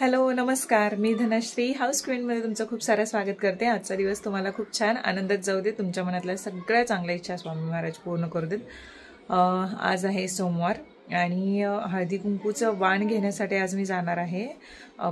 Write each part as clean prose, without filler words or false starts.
Hello नमस्कार, मी Dhanashree house क्वीनमध्ये तुमचं खूप सारं स्वागत करते। आजचा दिवस तुम्हाला खूप छान आनंदात जाऊ दे, तुमच्या मनातल्या सगळ्या चांगल्या इच्छा स्वामी महाराज पूर्ण करू देत। आज आहे सोमवार आणि हळदी कुंकूचं वाण घेण्यासाठी आज मी जाणार आहे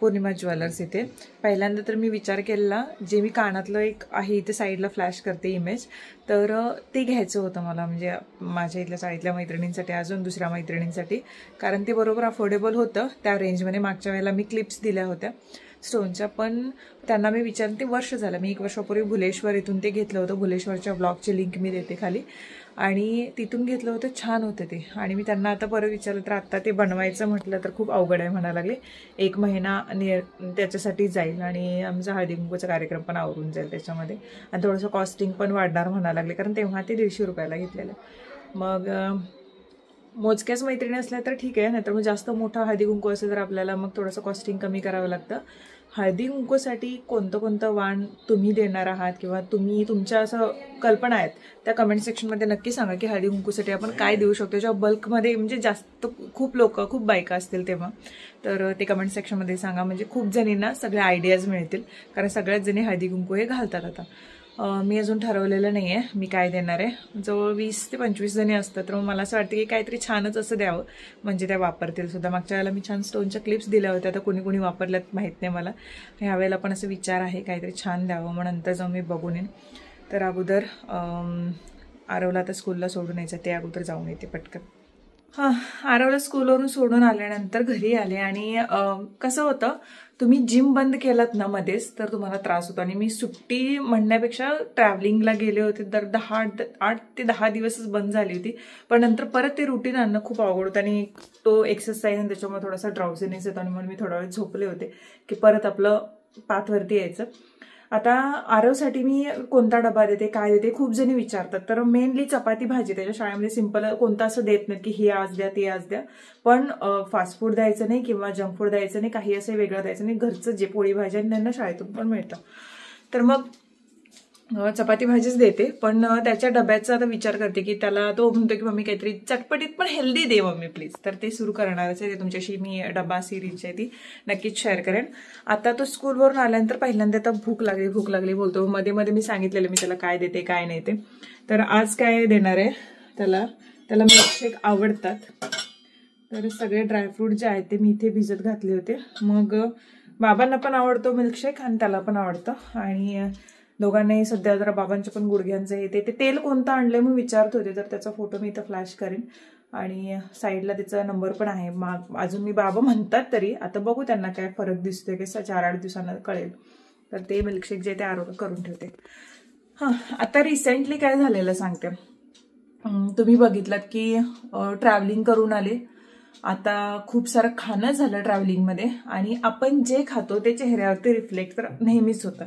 पौर्णिमा ज्वेलर्स इथे। पहिल्यांदा तर मी विचार केला, जे मी कानातलं एक आहे इथे साईडला फ्लॅश करते इमेज, तर ते घ्यायचं होतं मला, म्हणजे माझ्या इथल्या शाळेतल्या मैत्रिणींसाठी, अजून दुसऱ्या मैत्रिणींसाठी, कारण ते बरोबर अफोर्डेबल होतं त्या रेंजमध्ये। मागच्या वेळेला मी क्लिप्स दिल्या होत्या स्टोनच्या, पण त्यांना मी विचारते, वर्ष झालं, मी 1 वर्षापूर्वी भुलेश्वर इथून ते घेतलं होतं। भुलेश्वरच्या ब्लॉगची लिंक मी देते खाली, आणि तिथून घेतलं होतं, छान होतं ते। आणि मी त्यांना आता परत विचारलं तर आता ते बनवायचं म्हटलं तर खूप अवघड आहे म्हणायला लागले। 1 महिना त्याच्यासाठी जाईल आणि आमचा हळदी कुंकूचा कार्यक्रम पण आवरून जाईल त्याच्यामध्ये, आणि थोडंसं कॉस्टिंग पण वाढणार म्हणायला लागले, कारण तेव्हा ते 150 रुपयाला घेतलेलं। मग मोजक्याच मैत्रिणी असल्या तर ठीक आहे, नाहीतर मग जास्त मोठा हळदी कुंकू असेल तर आपल्याला मग थोडंसं कॉस्टिंग कमी करावं लागतं। हळदी कुंकूसाठी कोणतं वाण तुम्ही देणार आहात, किंवा तुम्ही तुमच्या असं कल्पना आहेत त्या कमेंट सेक्शनमध्ये नक्की सांगा की हळदी कुंकूसाठी आपण काय देऊ शकतो, जेव्हा बल्कमध्ये म्हणजे जास्त खूप लोक, खूप बायका असतील तेव्हा, तर ते कमेंट सेक्शनमध्ये सांगा, म्हणजे खूप जणींना सगळे आयडियाज मिळतील, कारण सगळ्याच जणी हळदी कुंकू हे घालतात आता। मी अजून ठरवलेलं नाही आहे मी काय देणार आहे। जवळ 20 ते 25 जणी असतात, तर मला असं वाटतं की काहीतरी छानच असं द्यावं, म्हणजे त्या वापरतील सुद्धा। मागच्या वेळेला मी छान स्टोनच्या क्लिप्स दिल्या होत्या, तर कोणी कोणी वापरल्यात माहीत नाही मला। ह्यावेळेला पण असं विचार आहे काहीतरी छान द्यावं, मग नंतर जाऊन मी बघून येईन। तर अगोदर आरवला आता स्कूलला सोडून यायचं, ते अगोदर जाऊन येते पटकन। आरवला स्कूलवरून सोडून आल्यानंतर घरी आले, आणि कसं होतं, तुम्ही जिम बंद केलात ना मध्येच तर तुम्हाला त्रास होतो। आणि मी सुट्टी म्हणण्यापेक्षा ट्रॅव्हलिंगला गेले होते, तर 8 ते 10 दिवसच बंद झाली होती, पण नंतर परत ते रुटीन आणणं खूप अवघड होतं, आणि तो एक्सरसाइज आणि त्याच्यामुळे थोडासा ड्राउझीनेस येतो, आणि म्हणून मी थोडा वेळ झोपले होते की परत आपलं पाथवरती यायचं। आता आरवसाठी मी कोणता डबा देते, काय देते, खूप जणी विचारतात, तर मेनली चपाती भाजी, त्याच्या शाळेमध्ये सिंपल कोणतं असं देत नाही की हे आज द्या ते आज द्या, पण फास्ट फूड द्यायचं नाही किंवा जंक फूड द्यायचं नाही, काही असं वेगळं द्यायचं नाही, घरचं जे पोळी भाजी आणि त्यांना शाळेतून पण मिळतं, तर मग चपाती भाजीच देते। पण त्याच्या डब्याचा आता विचार करते की त्याला, तो म्हणतो की मम्मी काहीतरी चटपटीत पण हेल्दी दे मम्मी प्लीज, तर ते सुरू करणारच आहे। ते तुमच्याशी मी डबा सिरीजची आहे ती नक्कीच शेअर करेन। आता तो स्कूलवरून आल्यानंतर पहिल्यांदा आता भूक लागली बोलतो, मध्ये मध्ये मी सांगितलेलं मी त्याला काय देते काय नाही ते, तर आज काय देणार आहे त्याला मिल्कशेक आवडतात, तर सगळे ड्रायफ्रूट जे आहेत ते मी इथे भिजत घातले होते। मग बाबांना पण आवडतो मिल्कशेक आणि त्याला पण आवडतं, आणि दोघांनाही सध्या जरा बाबांच्या पण गुडघ्यांचं हे ते तेल कोणतं आणलंय मग विचारत होते, तर त्याचा फोटो मी इथं फ्लॅश करेन, आणि साईडला त्याचा नंबर पण आहे। अजून मी बाबा म्हणतात तरी, आता बघू त्यांना काय फरक दिसतोय की 4-8 दिवसांना कळेल, तर ते मिल्कशेक जे ते आरोग्य करून ठेवते। आता रिसेंटली काय झालेलं सांगते, तुम्ही बघितलात की ट्रॅव्हलिंग करून आले, आता खूप सारं खाणं झालं ट्रॅव्हलिंगमध्ये, आणि आपण जे खातो ते चेहऱ्यावरती रिफ्लेक्ट तर नेहमीच होतं।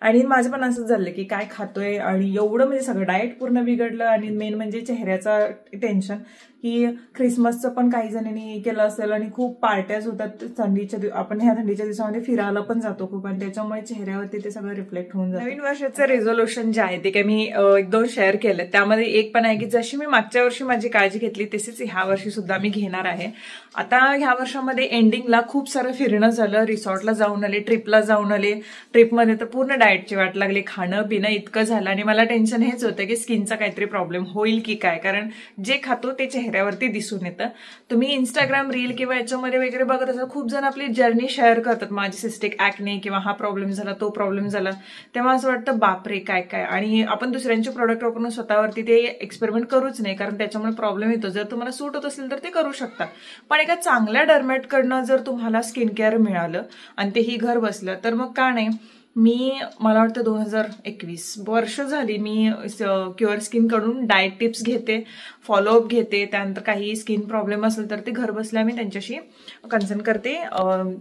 आणि माझं पण असंच झालं की काय खातोय, आणि एवढं म्हणजे सगळं डाएट पूर्ण बिघडलं, आणि मेन म्हणजे चेहऱ्याचा टेन्शन, की ख्रिसमसचं पण काही जणांनी केलं असेल, आणि खूप पार्ट्याच होतात आपण ह्या थंडीच्या दिवसामध्ये फिरायला पण जातो खूप, आणि त्याच्यामुळे चेहऱ्यावरती ते सगळं रिफ्लेक्ट होऊन जातं। नवीन वर्षाचं रेझोल्युशन जे आहे ते काय मी 1-2 शेअर केलं, त्यामध्ये एक पण आहे की जशी मी मागच्या वर्षी माझी काळजी घेतली तशीच ह्या वर्षी सुद्धा मी घेणार आहे। आता ह्या वर्षामध्ये एंडिंगला खूप सारं फिरणं झालं, रिसॉर्टला जाऊन आले, ट्रिपला जाऊन आले, ट्रिपमध्ये तर पूर्ण डाएटची वाट लागली, खाणं पिणं इतकं झालं, आणि मला टेन्शन हेच होतं की स्किनचा काहीतरी प्रॉब्लेम होईल की काय, कारण जे खातो ते चेहऱ्यावरती दिसून येतं। तुम्ही इंस्टाग्राम रील किंवा याच्यामध्ये वगैरे बघत असाल, खूप जण आपली जर्नी शेअर करतात, माझी सिस्टिक ॲक्ने किंवा हा प्रॉब्लेम झाला तो प्रॉब्लेम झाला, तेव्हा असं वाटतं बापरे काय काय, आणि आपण दुसऱ्यांचे प्रोडक्ट वापरून स्वतःवरती ते एक्सपेरिमेंट करूच नाही, कारण त्याच्यामुळे प्रॉब्लेम येतो। जर तुम्हाला सूट होत असेल तर ते करू शकता, पण एका चांगल्या डर्मॅटकडनं जर तुम्हाला स्किन केअर मिळालं आणि तेही घर बसलं, तर मग का नाही। मला वाटतं 2021 वर्ष झाली मी क्युअर स्किन कडून डाएट टिप्स घेते, फॉलोअप घेते, त्यानंतर काही स्किन प्रॉब्लेम असेल तर ते घर बसल्या मी त्यांच्याशी कन्सल्ट करते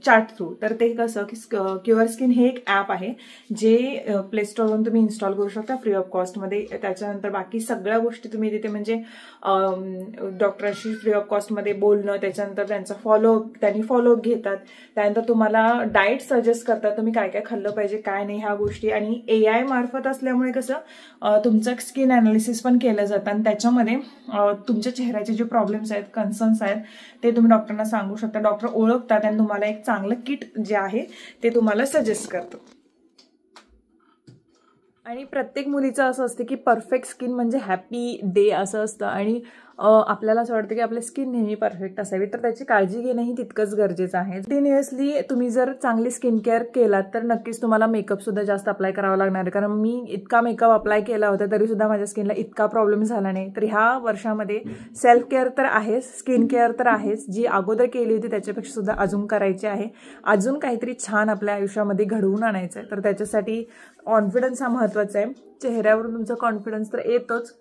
चॅट थ्रू। तर ते कसं की क्युअर स्किन हे एक ॲप आहे जे प्ले स्टोअरवरून तुम्ही इन्स्टॉल करू शकता फ्री ऑफ कॉस्टमध्ये। त्याच्यानंतर बाकी सगळ्या गोष्टी तुम्ही तिथे, म्हणजे डॉक्टरांशी फ्री ऑफ कॉस्टमध्ये बोलणं, त्याच्यानंतर त्यांचा त्यांनी फॉलोअप घेतात, त्यानंतर तुम्हाला डाएट सजेस्ट करतात, तुम्ही काय काय खाल्लं पाहिजे काय नाही ह्या गोष्टी. आणि AI मार्फत असल्यामुळे कसं तुमचं स्किन अनालिसिस पण केलं जातं आणि त्याच्यामध्ये तुमच्या चेहऱ्याचे जे प्रॉब्लेम्स आहेत, कन्सर्न्स आहेत, ते तुम्ही डॉक्टरना सांगू शकता. डॉक्टर ओळखतात आणि तुम्हाला एक चांगलं किट जे आहे ते तुम्हाला सजेस्ट करतो. आणि प्रत्येक मुलीचं असं असतं की परफेक्ट स्किन म्हणजे हॅपी डे असं असतं. आणि आपल्याला असं वाटतं की आपली स्किन नेहमी परफेक्ट असावी, तर त्याची काळजी घेणंही तितकंच गरजेचं आहे. कंटिन्युअसली तुम्ही जर चांगली स्किन केअर केलात तर नक्कीच तुम्हाला मेकअप सुद्धा जास्त अप्लाय करावा लागणार आहे. कारण मी इतका मेकअप अप्लाय केला होता तरी सुद्धा माझ्या स्किनला इतका प्रॉब्लेम झाला नाही. तर ह्या वर्षामध्ये सेल्फ केअर तर आहेच, स्किन केअर तर आहेच, जी अगोदर केली होती त्याच्यापेक्षा सुद्धा अजून करायची आहे. अजून काहीतरी छान आपल्या आयुष्यामध्ये घडवून आणायचं आहे. तर त्याच्यासाठी कॉन्फिडन्स हा महत्त्वाचा आहे. चेहऱ्यावरून तुमचा कॉन्फिडन्स तर येतोच.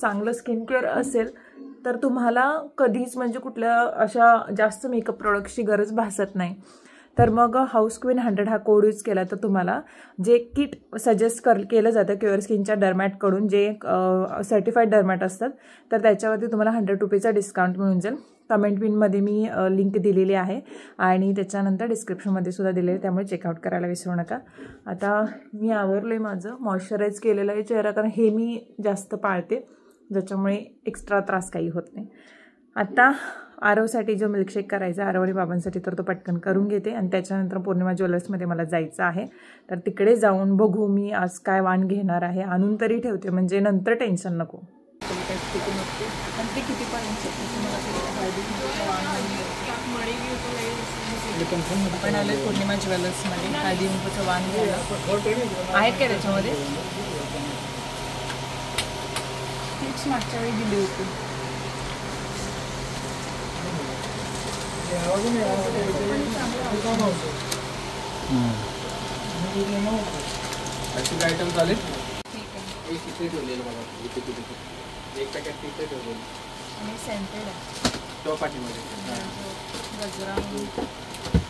चांगलं स्किन केअर असेल तर तुम्हाला कधीच म्हणजे कुठल्या अशा जास्त मेकअप प्रोडक्ट्सची गरज भासत नाही. तर मग हाऊस क्वीन 100 हा कोड यूज केला तर तुम्हाला जे किट सजेस्ट केलं जातं क्युअर स्किनच्या डर्मॅटकडून, जे सर्टिफाईड डर्मॅट असतात, तर त्याच्यावरती तुम्हाला 100 रुपीचा डिस्काउंट मिळून जाईल. कमेंट पिनमध्ये मी लिंक दिलेली आहे आणि त्याच्यानंतर डिस्क्रिप्शनमध्ये सुद्धा दिलेली आहे, त्यामुळे चेकआउट करायला विसरू नका. आता मी आवरलं आहे माझं, मॉइश्चराईज केलेलं आहे चेहरा, कारण हे मी जास्त पाळते ज्याच्यामुळे एक्स्ट्रा त्रास काही होत नाही. आता आरवसाठी जो मिल्कशेक करायचा आरव आणि बाबांसाठी, तर तो पटकन करून घेते आणि त्याच्यानंतर पौर्णिमा ज्वेलर्समध्ये मला जायचं आहे. तर तिकडे जाऊन बघू मी आज काय वाण घेणार आहे. आणून तरी ठेवते म्हणजे नंतर टेन्शन नको. आपण आलोय पौर्णिमा ज्वेलर्समध्ये हळदी कुंकूचं वाण घ्यायला. आहेत काय त्याच्यामध्ये? तीच मागच्या वेळी दिली होती. आयटम चालेल. एक पॅकेट तिथे ठेवलेलं आणि सेंटेड आहे तो पाठीमध्ये गजरा.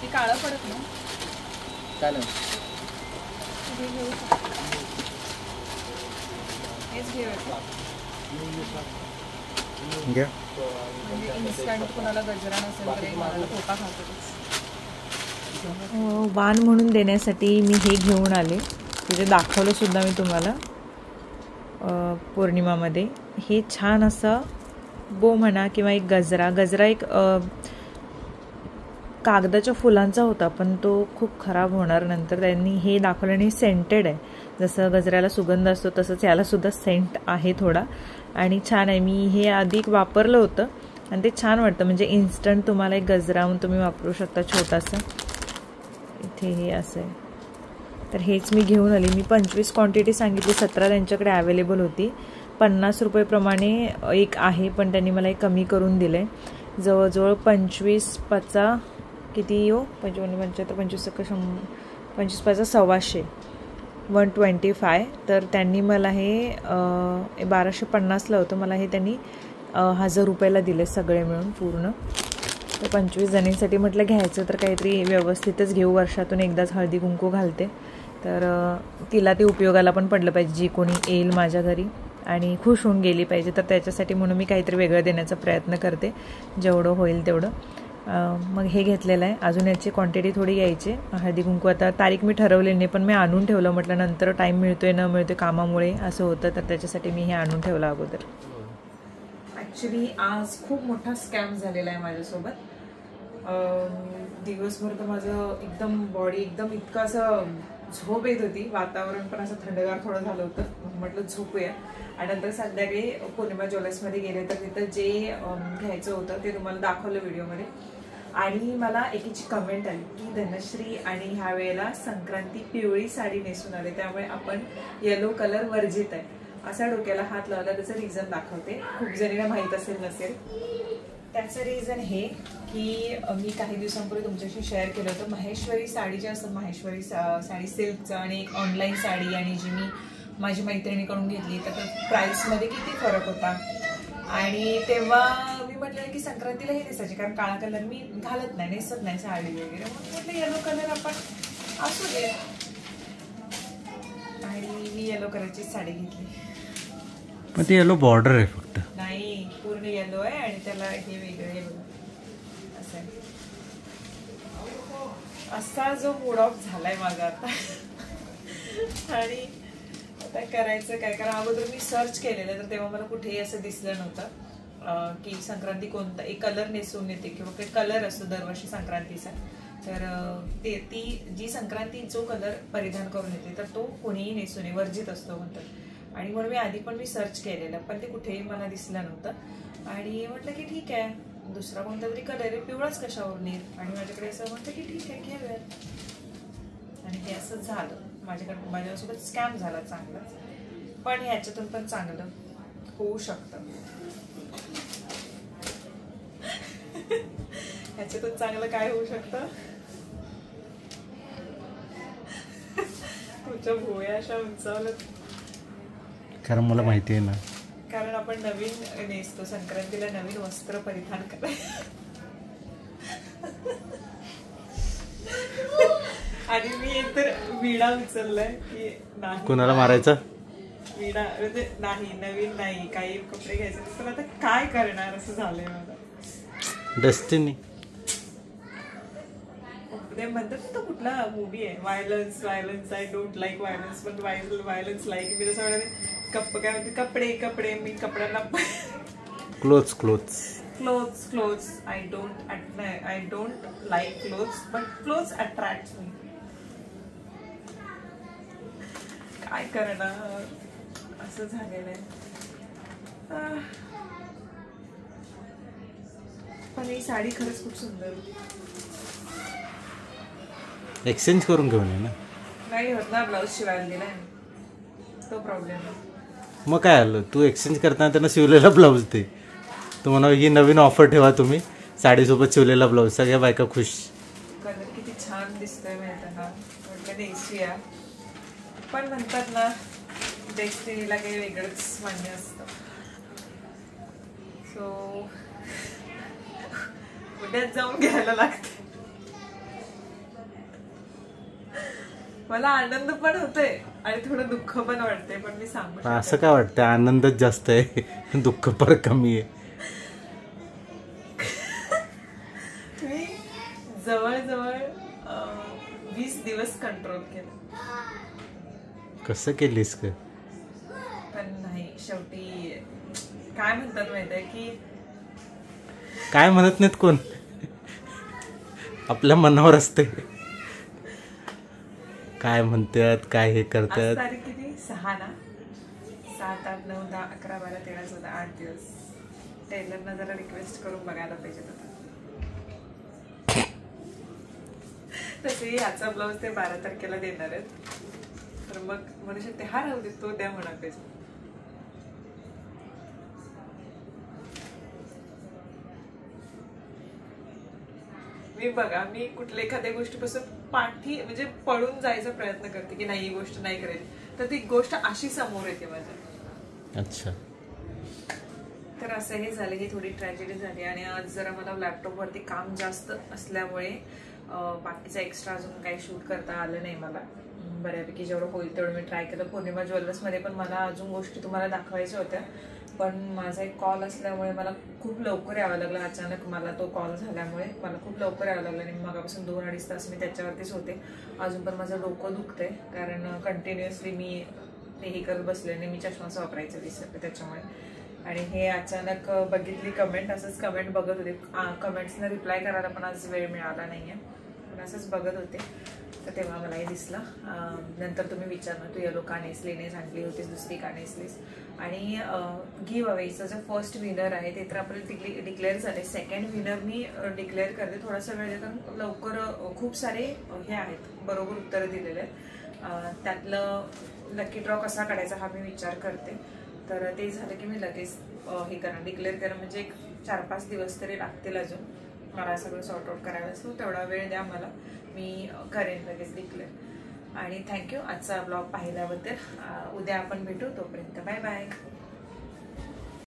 ते काळं पडत ना चालेल. हेच घेऊया घ्या. म्हणजे इन्स्टंट कोणाला गजरा नसेल तर मला खोका खातो. वाण म्हणून देण्यासाठी मी हे घेऊन आले, तिथे दाखवलं सुद्धा मी तुम्हाला पौर्णिमामध्ये. हे छान असं बो म्हणा किंवा एक गजरा एक कागदाच्या फुलांचा होता, पण तो खूप खराब होणार. नंतर त्यांनी हे दाखवलं आणि सेंटेड आहे. जसं गजऱ्याला सुगंध असतो तसंच याला सुद्धा सेंट आहे थोडा आणि छान आहे. मी हे आधी वापरलं होतं आणि ते छान वाटतं. म्हणजे इन्स्टंट तुम्हाला एक गजरा म्हणून तुम्ही वापरू शकता छोटासा. इथे हे असं आहे. तर हेच मी घेऊन आली. मी 25 क्वांटिटी सांगितली, 17 त्यांच्याकडे अवेलेबल होती. 50 रुपये प्रमाणे एक आहे, पण त्यांनी मला एक कमी करून दिलं आहे. जवळजवळ 25 किती हो, 55 75 25 25 125 125. तर त्यांनी मला हे 1250ला होतं. मला हे त्यांनी 1000 रुपयाला दिले सगळे मिळून पूर्ण. तर 25 जणींसाठी म्हटलं घ्यायचं तर काहीतरी व्यवस्थितच घेऊ. वर्षातून एकदाच हळदी कुंकू घालते, तर तिला ते उपयोगाला पण पडलं पाहिजे, जी कोणी येईल माझ्या घरी आणि खुश होऊन गेली पाहिजे. तर त्याच्यासाठी म्हणून मी काहीतरी वेगळं देण्याचा प्रयत्न करते, जेवढं होईल तेवढं. मग हे घेतलेलं आहे. अजून याची क्वांटिटी थोडी यायची. हळदी कुंकू आता तारीख मी ठरवलेली नाही, पण मी आणून ठेवलं. म्हटलं नंतर टाईम मिळतोय न मिळतोय कामामुळे असं होतं, तर त्याच्यासाठी मी हे आणून ठेवलं अगोदर. ॲक्च्युली आज खूप मोठा स्कॅम झालेला आहे माझ्यासोबत. दिवसभर तर माझं एकदम बॉडी एकदम इतकं असं झोप येत होती. वातावरण पण असं थंडगार थोडं झालं होतं, म्हटलं झोपूया. आणि नंतर संध्याकाळी पौर्णिमा ज्वेलर्समध्ये गेले तर तिथं जे घ्यायचं होतं ते तुम्हाला दाखवलं व्हिडिओमध्ये. आणि मला एकीची कमेंट आली की धनश्री आणि ह्या वेळेला संक्रांती पिवळी साडी नेसून आले, त्यामुळे आपण येलो कलर वर्जित आहे असा डोक्याला हात लावला. त्याचं रिझन दाखवते, खूप जणींना माहीत असेल नसेल. त्याचं रिझन हे की मी काही दिवसांपूर्वी तुमच्याशी शेअर केलं होतं महेश्वरी साडी जे असतं, महेश्वरी साडी सिल्कचं, आणि एक ऑनलाईन साडी, आणि जी मी माझी मैत्रिणीकडून घेतली तर प्राईसमध्ये किती फरक होता. आणि तेव्हा मी म्हटलं की संक्रांतीला हे नेसायचे, कारण काळा कलर मी घालत नाही, नेसत नाही साडी वगैरे. मग म्हटलं येलो कलर आपण असू दे, आणि मी येलो कलरची साडी घेतली. पण ते येलो बॉर्डर आहे फक्त, नाही पूर्ण येलो आहे आणि त्याला हे वेगळं आहे असं आहे. असा जो मूड ऑफ झालाय माझा आता. आणि आता करायचं काय, कारण अगोदर मी सर्च केलेलं तर तेव्हा मला कुठेही असं दिसलं नव्हतं की संक्रांती कोणता एक कलर नेसून येते किंवा काही कलर असतो दरवर्षी संक्रांतीचा. तर ती जी संक्रांती जो कलर परिधान करून येते तर तो कोणीही नेसून वर्जित असतो म्हणतात. आणि म्हणून मी आधी पण मी सर्च केलेलं पण ते कुठेही मला दिसलं नव्हतं. आणि म्हटलं की ठीक आहे दुसरा कोणता तरी कलर आहे, पिवळाच कशावरून येईल. आणि माझ्याकडे असं म्हटलं की ठीक आहे घेऊयात. आणि हे असं झालं माझ्यासोबत स्कॅम झाला चांगलाच. पण ह्याच्यातून पण चांगलं होऊ शकतं. ह्याच्यातून चांगलं काय होऊ शकतं, तुमच्या भोया अशा उंचावल्यात. कारण मला माहिती आहे ना, कारण आपण नवीन नेसतो संक्रांतीला, नवीन वस्त्र परिधान करायचं. आणि मी एकतर विडा उचललाय की नाही कोणाला मारायचं विडा म्हणजे नाही, नवीन नाही, काही कपडे घ्यायचे पण आता काय करणार असं झालंय मला. डेस्टिनी ते म्हणतात ना तो कुठला मूवी आहे violence I don't like violence पण व्हायलन्स लाईक मी तसं म्हणाले काय म्हणते कपडे मी कपड्यांना clothes I don't like clothes but clothes attract me. काय करणार असं झालेलं आहे. पण ही साडी खरंच खूप सुंदर होती. एक्सचेंज करून घेऊन ये ना. नाही होत ना, ब्लाऊज शिवायला दिलाय तो प्रॉब्लेम आहे. मग काय आलं, तू एक्सचेंज करताना त्यांना शिवलेला ब्लाऊज दे. तू म्हणा ही नवीन ऑफर ठेवा तुम्ही, साडीसोबत शिवलेला ब्लाऊज. सगळ्या बायका खुश. कलर किती छान दिसतोय माहिती आहे ना, म्हटलं नेसूया. पण म्हणतात ना डेस्टिनीला काही वेगळंच मान्य असतं. सो उद्याच जाऊन घ्यायला लागते. मला आनंद पण होतोय आणि थोडं दुःख पण वाटतंय, पण मी सांगू असं काय वाटतं आनंदच जास्त आहे दुःख पर कमी आहे. मी जवळजवळ 20 दिवस कंट्रोल केलं. कसं केलीस का? पण नाही शेवटी काय म्हणतात माहितीये की काय म्हणत नाहीत कोण, आपल्या मनावर असते काय म्हणतात काय हे करतात. तारीख किती 6 ना, 7, 8, 9, 10, 11, 12, 13, 14, 8 दिवस. टेलरना जरा रिक्वेस्ट करून बघायला पाहिजे होता. तसे याचा ब्लाऊज ते 12 तारखेला देणार आहेत, तर मग म्हणू शकते हा राहू दे तो द्या म्हणा पाहिजे. मी कुठल्या एखाद्या गोष्टीपासून पाठी म्हणजे पळून जायचा प्रयत्न करते की नाही ही गोष्ट नाही करायची, तर ती गोष्ट अशी समोर येते माझ्या. अच्छा. तर असं हे झालं की थोडी ट्रॅजेडी झाली. आणि आज जरा मला लॅपटॉपवरती काम जास्त असल्यामुळे बाकीचं एक्स्ट्रा अजून काही शूट करता आलं नाही मला. बऱ्यापैकी जेवढं होईल तेवढं मी ट्राय केलं. पौर्णिमा ज्वेलर्समध्ये पण मला अजून गोष्टी तुम्हाला दाखवायच्या होत्या, पण माझा एक कॉल असल्यामुळे मला खूप लवकर यावं लागलं. अचानक मला तो कॉल झाल्यामुळे मला खूप लवकर यावं लागलं आणि मगापासून 2-2.5 तास मी त्याच्यावरतीच होते. अजून पण माझं डोकं दुखतंय कारण कंटिन्युअसली मी हे करत बसले आणि मी चष्माच वापरायचं विसरले त्याच्यामुळे. आणि हे अचानक बघितली कमेंट, असंच कमेंट बघत होते. कमेंट्सना रिप्लाय करायला पण आज वेळ मिळाला नाही आहे, पण असंच बघत होते तर तेव्हा मलाही दिसला. नंतर तुम्ही विचारणार तू येलो का नेसलीनेस आणली होतीस, दुसरी का नेसलीस. आणि गिव्ह अवेचं जे फर्स्ट विनर आहे ते तर आपल्याला डिक्लेअर झाले. सेकंड विनर मी डिक्लेअर करते थोडासा वेळ, कारण लवकर खूप सारे हे आहेत बरोबर उत्तरं दिलेले आहेत. त्यातलं लकी ड्रॉ कसा काढायचा हा मी विचार करते. तर ते झालं की मी लगेच हे करा डिक्लेअर करा, म्हणजे एक 4-5 दिवस तरी लागतील अजून मला सगळं सॉर्ट आउट करायला. सो तेवढा वेळ द्या मला, मी करेन लगेच डिक्लेअर. आणि थँक्यू आजचा ब्लॉग पाहिल्याबद्दल. उद्या आपण भेटू, तोपर्यंत बाय बाय.